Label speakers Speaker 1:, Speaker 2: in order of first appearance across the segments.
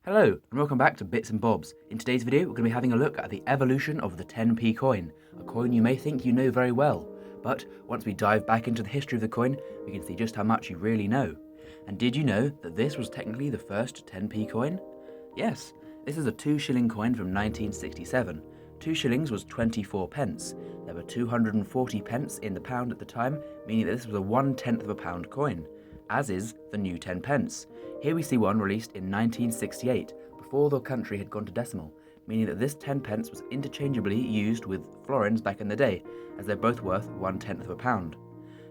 Speaker 1: Hello and welcome back to Bits and Bobs. In today's video we're going to be having a look at the evolution of the 10p coin, a coin you may think you know very well, but once we dive back into the history of the coin we can see just how much you really know. And did you know that this was technically the first 10p coin? Yes, this is a 2 shilling coin from 1967. 2 shillings was 24 pence. There were 240 pence in the pound at the time, meaning that this was a 1/10 of a pound coin, as is the new 10 pence. Here we see one released in 1968, before the country had gone to decimal, meaning that this 10 pence was interchangeably used with florins back in the day, as they're both worth 1/10 of a pound.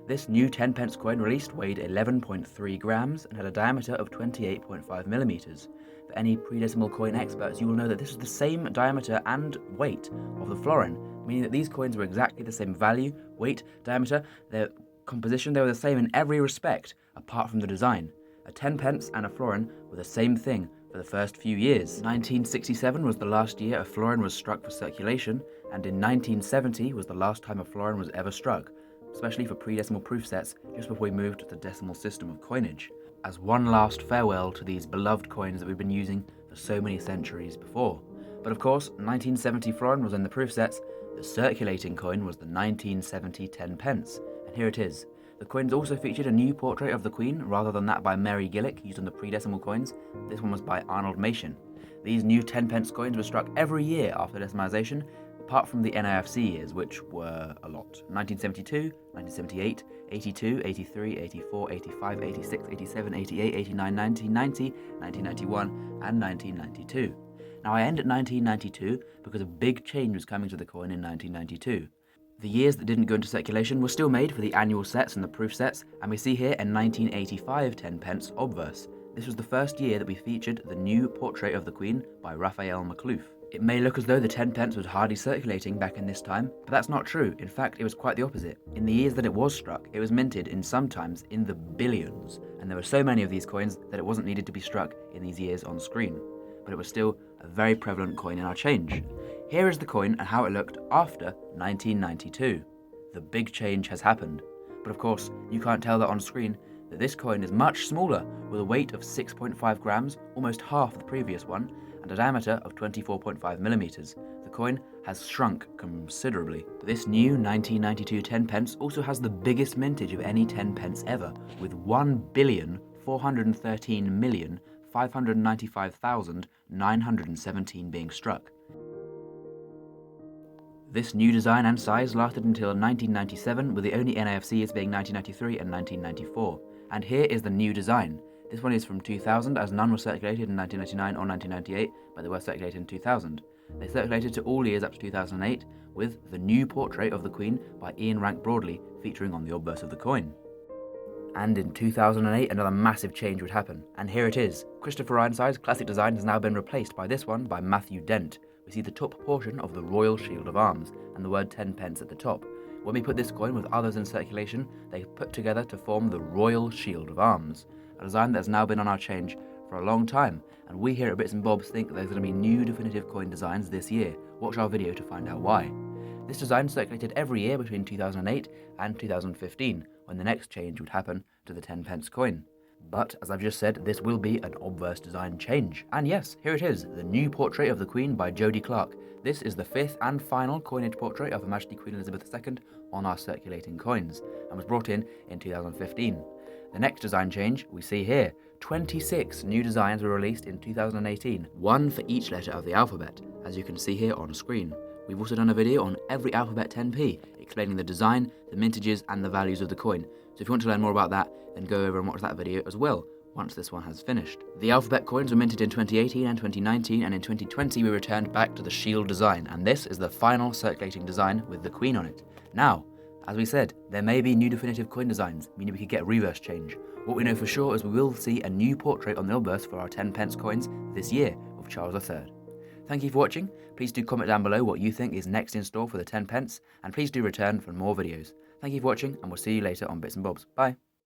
Speaker 1: This new 10 pence coin released weighed 11.3 grams and had a diameter of 28.5 millimeters. For any pre-decimal coin experts, you will know that this is the same diameter and weight of the florin, meaning that these coins were exactly the same value, weight, diameter, their composition, they were the same in every respect, apart from the design. A 10 pence and a florin were the same thing for the first few years. 1967 was the last year a florin was struck for circulation, and in 1970 was the last time a florin was ever struck, especially for pre-decimal proof sets just before we moved to the decimal system of coinage, as one last farewell to these beloved coins that we've been using for so many centuries before. But of course, 1970 florin was in the proof sets. The circulating coin was the 1970 10 pence, and here it is. The coins also featured a new portrait of the Queen, rather than that by Mary Gillick used on the pre-decimal coins. This one was by Arnold Machin. These new 10 pence coins were struck every year after decimalisation, apart from the NIFC years, which were a lot. 1972, 1978, 82, 83, 84, 85, 86, 87, 88, 89, 1990, 1991, and 1992. Now I end at 1992 because a big change was coming to the coin in 1992. The years that didn't go into circulation were still made for the annual sets and the proof sets, and we see here a 1985 10 pence obverse. This was the first year that we featured the new portrait of the Queen by Raphael Maklouf. It may look as though the 10 pence was hardly circulating back in this time, but that's not true. In fact, it was quite the opposite. In the years that it was struck, it was minted in sometimes in the billions, and there were so many of these coins that it wasn't needed to be struck in these years on screen. But it was still a very prevalent coin in our change. Here is the coin and how it looked after 1992. The big change has happened. But of course, you can't tell that on screen, that this coin is much smaller, with a weight of 6.5 grams, almost half the previous one, and a diameter of 24.5 millimeters. The coin has shrunk considerably. But this new 1992 10 pence also has the biggest mintage of any 10 pence ever, with 1,413,595,917 being struck. This new design and size lasted until 1997, with the only NIFCs being 1993 and 1994. And here is the new design. This one is from 2000, as none were circulated in 1999 or 1998, but they were circulated in 2000. They circulated to all years up to 2008, with the new portrait of the Queen by Ian Rank Broadley featuring on the obverse of the coin. And in 2008, another massive change would happen. And here it is. Christopher Ironside's classic design has now been replaced by this one by Matthew Dent. We see the top portion of the Royal Shield of Arms and the word 10 pence at the top. When we put this coin with others in circulation, they put together to form the Royal Shield of Arms, a design that has now been on our change for a long time, and we here at Bits and Bobs think that there's going to be new definitive coin designs this year. Watch our video to find out why. This design circulated every year between 2008 and 2015, when the next change would happen to the 10 pence coin. But, as I've just said, this will be an obverse design change. And yes, here it is, the new portrait of the Queen by Jodie Clark. This is the fifth and final coinage portrait of Her Majesty Queen Elizabeth II on our circulating coins, and was brought in 2015. The next design change we see here. 26 new designs were released in 2018, one for each letter of the alphabet, as you can see here on screen. We've also done a video on every alphabet 10p, explaining the design, the mintages, and the values of the coin. So if you want to learn more about that, then go over and watch that video as well, once this one has finished. The alphabet coins were minted in 2018 and 2019, and in 2020 we returned back to the shield design, and this is the final circulating design with the Queen on it. Now, as we said, there may be new definitive coin designs, meaning we could get reverse change. What we know for sure is we will see a new portrait on the obverse for our 10 pence coins this year of Charles III. Thank you for watching. Please do comment down below what you think is next in store for the 10 pence, and please do return for more videos. Thank you for watching, and we'll see you later on Bits and Bobs. Bye.